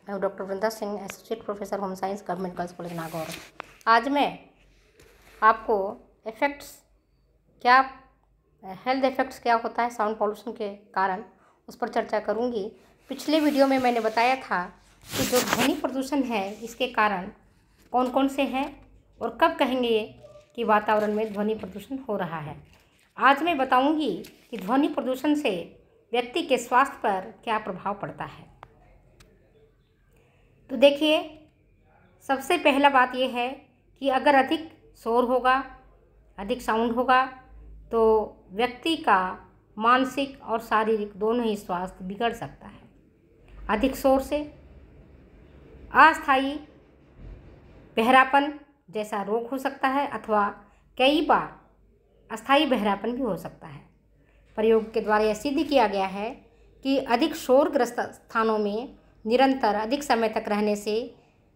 मैं doctor Vrinda Singh, associate professor home science, government girls college Nagaur. आज मैं आपको हेल्थ इफ़ेक्ट्स क्या होता है साउंड पॉल्यूशन के कारण, उस पर चर्चा करूंगी। पिछले वीडियो में मैंने बताया था कि जो ध्वनि प्रदूषण है इसके कारण कौन कौन से हैं और कब कहेंगे कि वातावरण में ध्वनि प्रदूषण हो रहा है। आज मैं बताऊंगी कि ध्वनि प्रदूषण से व्यक्ति के स्वास्थ्य पर क्या प्रभाव पड़ता है। तो देखिए, सबसे पहला बात यह है कि अगर अधिक शोर होगा, अधिक साउंड होगा, तो व्यक्ति का मानसिक और शारीरिक दोनों ही स्वास्थ्य बिगड़ सकता है। अधिक शोर से अस्थायी बहरापन जैसा रोग हो सकता है अथवा कई बार अस्थायी बहरापन भी हो सकता है। प्रयोग के द्वारा यह सिद्ध किया गया है कि अधिक शोरग्रस्त स्थानों में निरंतर अधिक समय तक रहने से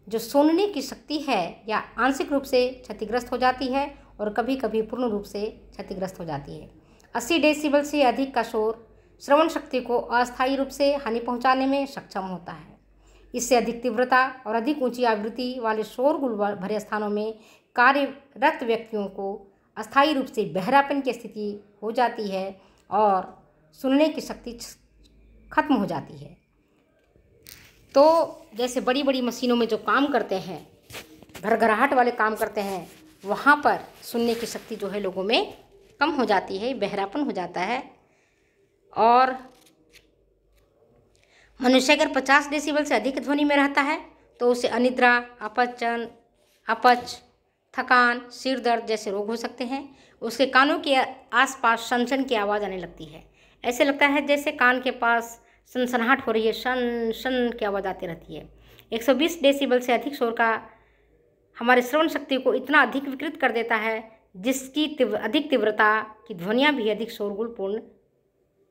जो सुनने की शक्ति है या आंशिक रूप से क्षतिग्रस्त हो जाती है और कभी कभी पूर्ण रूप से क्षतिग्रस्त हो जाती है। 80 डेसिबल से अधिक का शोर श्रवण शक्ति को अस्थायी रूप से हानि पहुंचाने में सक्षम होता है। इससे अधिक तीव्रता और अधिक ऊंची आवृत्ति वाले शोरगुल भरे स्थानों में कार्यरत व्यक्तियों को अस्थायी रूप से बहरापन की स्थिति हो जाती है और सुनने की शक्ति खत्म हो जाती है। तो जैसे बड़ी बड़ी मशीनों में जो काम करते हैं, घरघराहट वाले काम करते हैं, वहाँ पर सुनने की शक्ति जो है लोगों में कम हो जाती है, बहरापन हो जाता है। और मनुष्य अगर 50 डेसिबल से अधिक ध्वनि में रहता है तो उसे अनिद्रा, अपच, थकान, सिर दर्द जैसे रोग हो सकते हैं। उसके कानों के आसपास सनसन की आवाज़ आने लगती है। ऐसे लगता है जैसे कान के पास सनसनाहट हो रही है, शन शन की आवाज़ आती रहती है। 120 डेसिबल से अधिक शोर का हमारे श्रवण शक्ति को इतना अधिक विकृत कर देता है जिसकी अधिक तीव्रता की ध्वनियाँ भी अधिक शोरगुलपूर्ण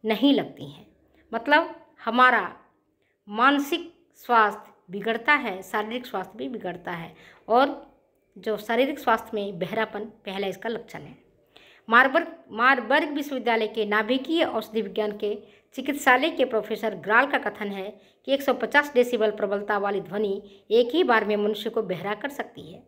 नहीं लगती हैं। मतलब हमारा मानसिक स्वास्थ्य बिगड़ता है, शारीरिक स्वास्थ्य भी बिगड़ता है। और जो शारीरिक स्वास्थ्य में बहरापन पहला इसका लक्षण है। मारबर्ग विश्वविद्यालय के नाभिकीय औषधि विज्ञान के चिकित्सालय के प्रोफेसर ग्राल का कथन है कि 150 डेसिबल प्रबलता वाली ध्वनि एक ही बार में मनुष्य को बहरा कर सकती है।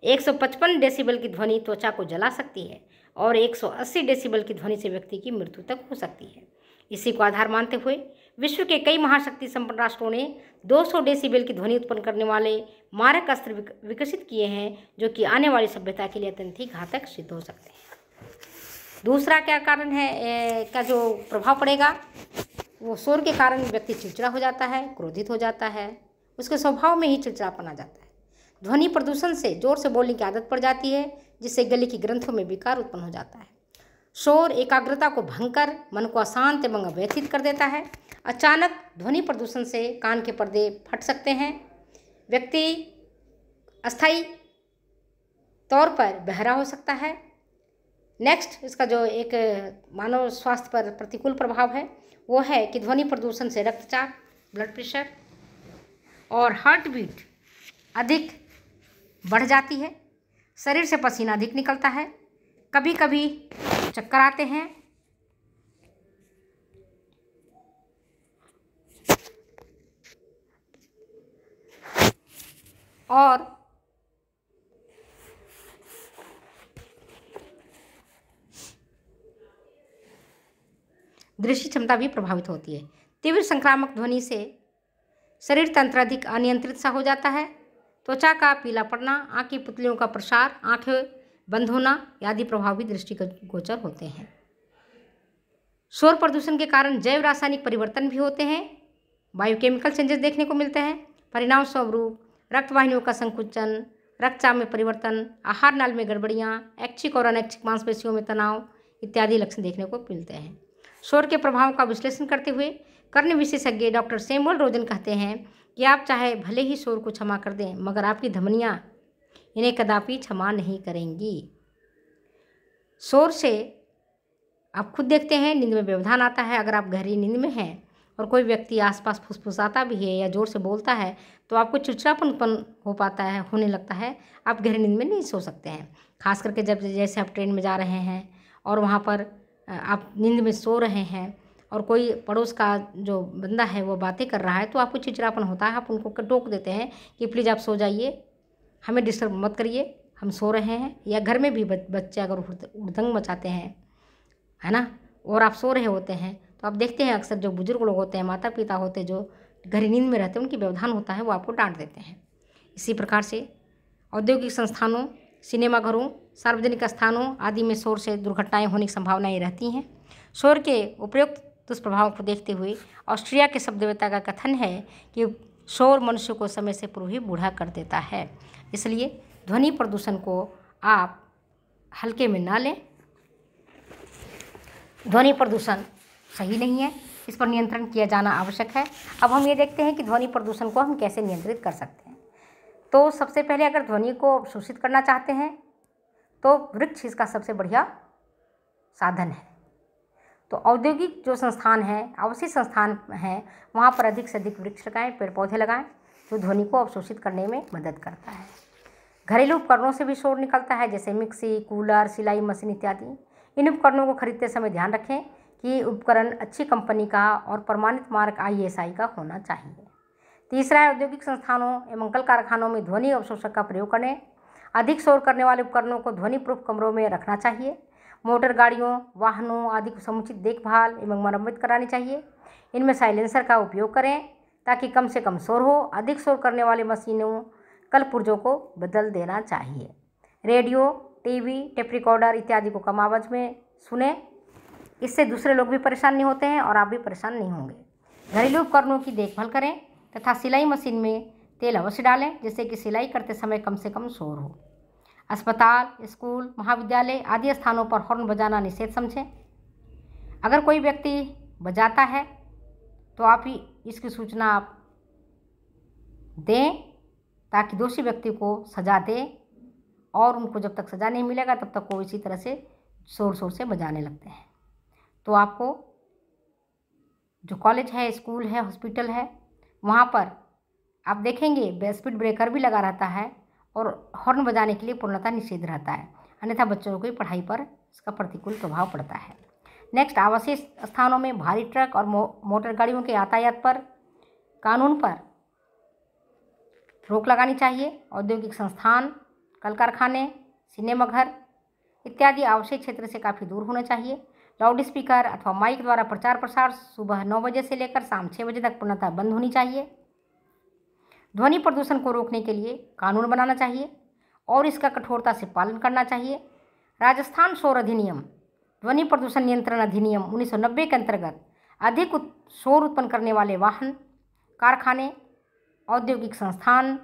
155 डेसिबल की ध्वनि त्वचा को जला सकती है और 180 डेसिबल की ध्वनि से व्यक्ति की मृत्यु तक हो सकती है। इसी को आधार मानते हुए विश्व के कई महाशक्ति संपन्न राष्ट्रों ने 200 डेसिबल की ध्वनि उत्पन्न करने वाले मारक अस्त्र विकसित किए हैं, जो कि आने वाली सभ्यता के लिए अत्यंत ही घातक सिद्ध हो सकते हैं। दूसरा क्या कारण है, का जो प्रभाव पड़ेगा, वो शोर के कारण व्यक्ति चिड़चिड़ा हो जाता है, क्रोधित हो जाता है, उसके स्वभाव में ही चिड़चिड़ापन आ जाता है। ध्वनि प्रदूषण से जोर से बोलने की आदत पड़ जाती है, जिससे गले की ग्रंथों में विकार उत्पन्न हो जाता है। शोर एकाग्रता को भंग कर मन को अशांत एवं अव्यथित कर देता है। अचानक ध्वनि प्रदूषण से कान के पर्दे फट सकते हैं। व्यक्ति अस्थायी तौर पर बहरा हो सकता है। नेक्स्ट, इसका जो एक मानव स्वास्थ्य पर प्रतिकूल प्रभाव है वो है कि ध्वनि प्रदूषण से रक्तचाप, ब्लड प्रेशर और हार्ट बीट अधिक बढ़ जाती है। शरीर से पसीना अधिक निकलता है, कभी कभी चक्कर आते हैं और दृष्टि क्षमता भी प्रभावित होती है। तीव्र संक्रामक ध्वनि से शरीर तंत्र अधिक अनियंत्रित सा हो जाता है। त्वचा का पीला पड़ना, आँख की पुतलियों का प्रसार, आँखें बंद होना आदि प्रभाव भी दृष्टिगोचर होते हैं। शोर प्रदूषण के कारण जैव रासायनिक परिवर्तन भी होते हैं, बायोकेमिकल चेंजेस देखने को मिलते हैं। परिणाम स्वरूप रक्त वाहिनियों का संकुचन, रक्तचाप में परिवर्तन, आहार नाल में गड़बड़ियाँ, ऐच्छिक और अनैच्छिक मांसपेशियों में तनाव इत्यादि लक्षण देखने को मिलते हैं। शोर के प्रभाव का विश्लेषण करते हुए कर्ण विशेषज्ञ डॉक्टर सैमुअल रोजन कहते हैं कि आप चाहे भले ही शोर को क्षमा कर दें, मगर आपकी धमनियाँ इन्हें कदापि क्षमा नहीं करेंगी। शोर से आप खुद देखते हैं नींद में व्यवधान आता है। अगर आप गहरी नींद में हैं और कोई व्यक्ति आसपास फुसफुसाता भी है या ज़ोर से बोलता है तो आपको चिड़चिड़ापन उत्पन्न होने लगता है। आप गहरी नींद में नहीं सो सकते हैं। खास करके जब जैसे आप ट्रेन में जा रहे हैं और वहाँ पर आप नींद में सो रहे हैं और कोई पड़ोस का जो बंदा है वो बातें कर रहा है तो आपको चिड़चिड़ापन होता है, आप उनको टोक देते हैं कि प्लीज़ आप सो जाइए, हमें डिस्टर्ब मत करिए, हम सो रहे हैं। या घर में भी बच्चे अगर हुड़दंग मचाते हैं, है ना, और आप सो रहे होते हैं, तो आप देखते हैं अक्सर जो बुजुर्ग लोग होते हैं, माता पिता होते हैं, जो गहरी नींद में रहते हैं, उनकी व्यवधान होता है, वो आपको डांट देते हैं। इसी प्रकार से औद्योगिक संस्थानों, सिनेमाघरों, सार्वजनिक स्थानों आदि में शोर से दुर्घटनाएं होने की संभावनाएं रहती हैं। शोर के उपयुक्त दुष्प्रभावों को देखते हुए ऑस्ट्रिया के शब्दवेत्ता का कथन है कि शोर मनुष्य को समय से पूर्व ही बूढ़ा कर देता है। इसलिए ध्वनि प्रदूषण को आप हल्के में ना लें। ध्वनि प्रदूषण सही नहीं है, इस पर नियंत्रण किया जाना आवश्यक है। अब हम ये देखते हैं कि ध्वनि प्रदूषण को हम कैसे नियंत्रित कर सकते हैं। तो सबसे पहले अगर ध्वनि को अवशोषित करना चाहते हैं तो वृक्ष इसका सबसे बढ़िया साधन है। तो औद्योगिक जो संस्थान है, आवासीय संस्थान हैं, वहाँ पर अधिक से अधिक वृक्ष लगाएं, पेड़ पौधे लगाएं, जो ध्वनि को अवशोषित करने में मदद करता है। घरेलू उपकरणों से भी शोर निकलता है, जैसे मिक्सी, कूलर, सिलाई मशीन इत्यादि। इन उपकरणों को खरीदते समय ध्यान रखें कि उपकरण अच्छी कंपनी का और प्रमाणित मार्क ISI का होना चाहिए। तीसरा है, औद्योगिक संस्थानों एवं कल कारखानों में ध्वनि अवशोषक का प्रयोग करें। अधिक शोर करने वाले उपकरणों को ध्वनि प्रूफ कमरों में रखना चाहिए। मोटर गाड़ियों, वाहनों आदि को समुचित देखभाल एवं मरम्मत करानी चाहिए। इनमें साइलेंसर का उपयोग करें ताकि कम से कम शोर हो। अधिक शोर करने वाली मशीनों, कल पुर्जों को बदल देना चाहिए। रेडियो, टीवी, टेप रिकॉर्डर इत्यादि को कम आवाज़ में सुने, इससे दूसरे लोग भी परेशान नहीं होते हैं और आप भी परेशान नहीं होंगे। घरेलू उपकरणों की देखभाल करें तथा सिलाई मशीन में तेल अवश्य डालें, जिससे कि सिलाई करते समय कम से कम शोर हो। अस्पताल, स्कूल, महाविद्यालय आदि स्थानों पर हॉर्न बजाना निषेध समझें। अगर कोई व्यक्ति बजाता है तो आप ही इसकी सूचना आप दें ताकि दोषी व्यक्ति को सजा दें, और उनको जब तक सज़ा नहीं मिलेगा तब तक वो इसी तरह से शोर से बजाने लगते हैं। तो आपको जो कॉलेज है, स्कूल है, हॉस्पिटल है, वहाँ पर आप देखेंगे स्पीड ब्रेकर भी लगा रहता है और हॉर्न बजाने के लिए पूर्णतः निषेध रहता है, अन्यथा बच्चों की पढ़ाई पर इसका प्रतिकूल प्रभाव पड़ता है। नेक्स्ट, आवासीय स्थानों में भारी ट्रक और मोटर गाड़ियों के यातायात पर कानून पर रोक लगानी चाहिए। औद्योगिक संस्थान, कल कारखाने, सिनेमाघर इत्यादि आवश्यक क्षेत्र से काफ़ी दूर होना चाहिए। लाउड स्पीकर अथवा माइक द्वारा प्रचार प्रसार सुबह 9 बजे से लेकर शाम 6 बजे तक पूर्णतः बंद होनी चाहिए। ध्वनि प्रदूषण को रोकने के लिए कानून बनाना चाहिए और इसका कठोरता से पालन करना चाहिए। राजस्थान शोर अधिनियम, ध्वनि प्रदूषण नियंत्रण अधिनियम 1990 के अंतर्गत अधिक शोर उत्पन्न करने वाले वाहन, कारखाने, औद्योगिक संस्थान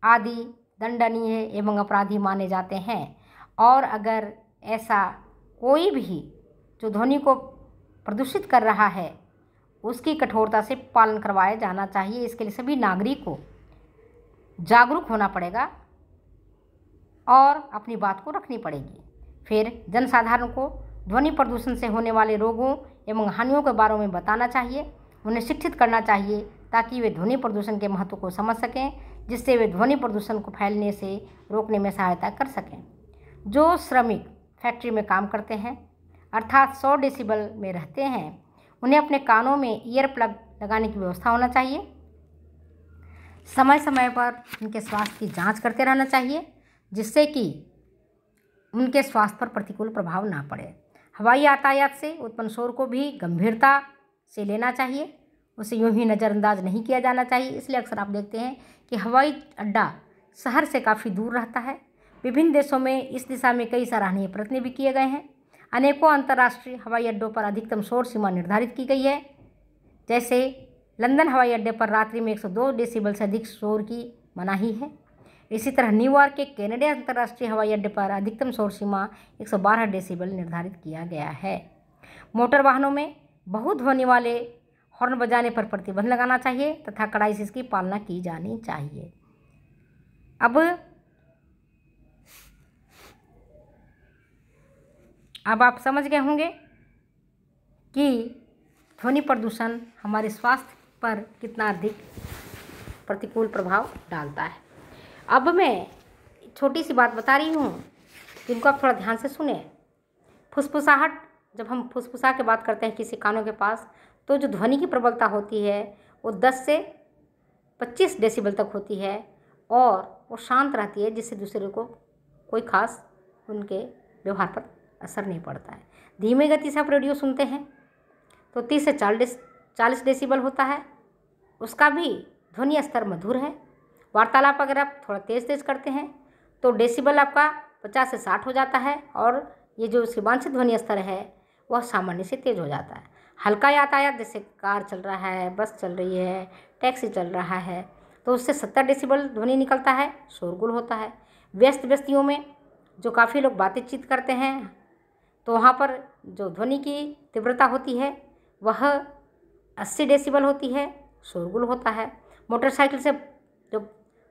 आदि दंडनीय एवं अपराधी माने जाते हैं, और अगर ऐसा कोई भी जो ध्वनि को प्रदूषित कर रहा है उसकी कठोरता से पालन करवाया जाना चाहिए। इसके लिए सभी नागरिक को जागरूक होना पड़ेगा और अपनी बात को रखनी पड़ेगी। फिर जनसाधारण को ध्वनि प्रदूषण से होने वाले रोगों एवं हानियों के बारे में बताना चाहिए, उन्हें शिक्षित करना चाहिए ताकि वे ध्वनि प्रदूषण के महत्व को समझ सकें, जिससे वे ध्वनि प्रदूषण को फैलने से रोकने में सहायता कर सकें। जो श्रमिक फैक्ट्री में काम करते हैं अर्थात 100 डेसिबल में रहते हैं, उन्हें अपने कानों में ईयर प्लग लगाने की व्यवस्था होना चाहिए। समय समय पर उनके स्वास्थ्य की जांच करते रहना चाहिए, जिससे कि उनके स्वास्थ्य पर प्रतिकूल प्रभाव ना पड़े। हवाई यातायात से उत्पन्न शोर को भी गंभीरता से लेना चाहिए, उसे यूं ही नज़रअंदाज नहीं किया जाना चाहिए। इसलिए अक्सर आप देखते हैं कि हवाई अड्डा शहर से काफ़ी दूर रहता है। विभिन्न देशों में इस दिशा में कई सराहनीय प्रयत्न भी किए गए हैं। अनेकों अंतर्राष्ट्रीय हवाई अड्डों पर अधिकतम शोर सीमा निर्धारित की गई है। जैसे लंदन हवाई अड्डे पर रात्रि में 102 डेसिबल से अधिक शोर की मनाही है। इसी तरह न्यूयॉर्क के कैनेडा अंतर्राष्ट्रीय हवाई अड्डे पर अधिकतम शोर सीमा 112 डेसिबल निर्धारित किया गया है। मोटर वाहनों में बहुध्वनि वाले हॉर्न बजाने पर प्रतिबंध लगाना चाहिए तथा कड़ाई से इसकी पालना की जानी चाहिए। अब आप समझ गए होंगे कि ध्वनि प्रदूषण हमारे स्वास्थ्य पर कितना अधिक प्रतिकूल प्रभाव डालता है। अब मैं छोटी सी बात बता रही हूँ जिनको आप थोड़ा ध्यान से सुने। फुसफुसाहट जब हम फुसफुसा के बात करते हैं किसी कानों के पास, तो जो ध्वनि की प्रबलता होती है वो 10 से 25 डेसिबल तक होती है और वो शांत रहती है, जिससे दूसरे को कोई खास उनके व्यवहार पर असर नहीं पड़ता है। धीमे गति से आप रेडियो सुनते हैं तो 30 से 40 डेसिबल होता है, उसका भी ध्वनि स्तर मधुर है। वार्तालाप अगर आप थोड़ा तेज़ तेज़ करते हैं तो डेसिबल आपका 50 से 60 हो जाता है और ये जो वांछित ध्वनि स्तर है वह सामान्य से तेज हो जाता है। हल्का यातायात जैसे कार चल रहा है, बस चल रही है, टैक्सी चल रहा है, तो उससे 70 डेसिबल ध्वनि निकलता है, शोरगुल होता है। व्यस्त बस्तियों में जो काफ़ी लोग बातचीत करते हैं तो वहाँ पर जो ध्वनि की तीव्रता होती है वह 80 डेसिबल होती है, शोरगुल होता है। मोटरसाइकिल से जो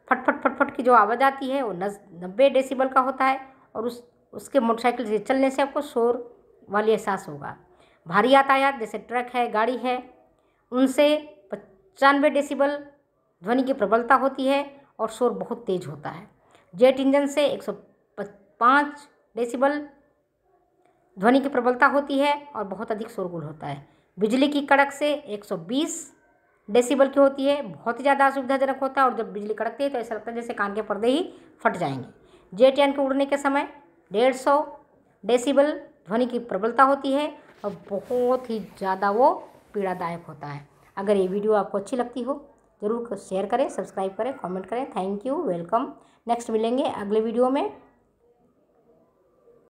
फटफट फटफट की जो आवाज़ आती है वो 90 डेसिबल का होता है और उसके मोटरसाइकिल से चलने से आपको शोर वाली एहसास होगा। भारी यातायात जैसे ट्रक है, गाड़ी है, उनसे 95 डेसिबल ध्वनि की प्रबलता होती है और शोर बहुत तेज होता है। जेट इंजन से 105 डेसिबल ध्वनि की प्रबलता होती है और बहुत अधिक शोरगुल होता है। बिजली की कड़क से 120 डेसिबल की होती है, बहुत ही ज़्यादा असुविधाजनक होता है और जब बिजली कड़कती है तो ऐसा लगता है जैसे कान के पर्दे ही फट जाएंगे। जेट यान के उड़ने के समय 150 डेसिबल ध्वनि की प्रबलता होती है और बहुत ही ज़्यादा वो पीड़ादायक होता है। अगर ये वीडियो आपको अच्छी लगती हो ज़रूर शेयर करें, सब्सक्राइब करें, कमेंट करें। Thank you, welcome. नेक्स्ट मिलेंगे अगले वीडियो में।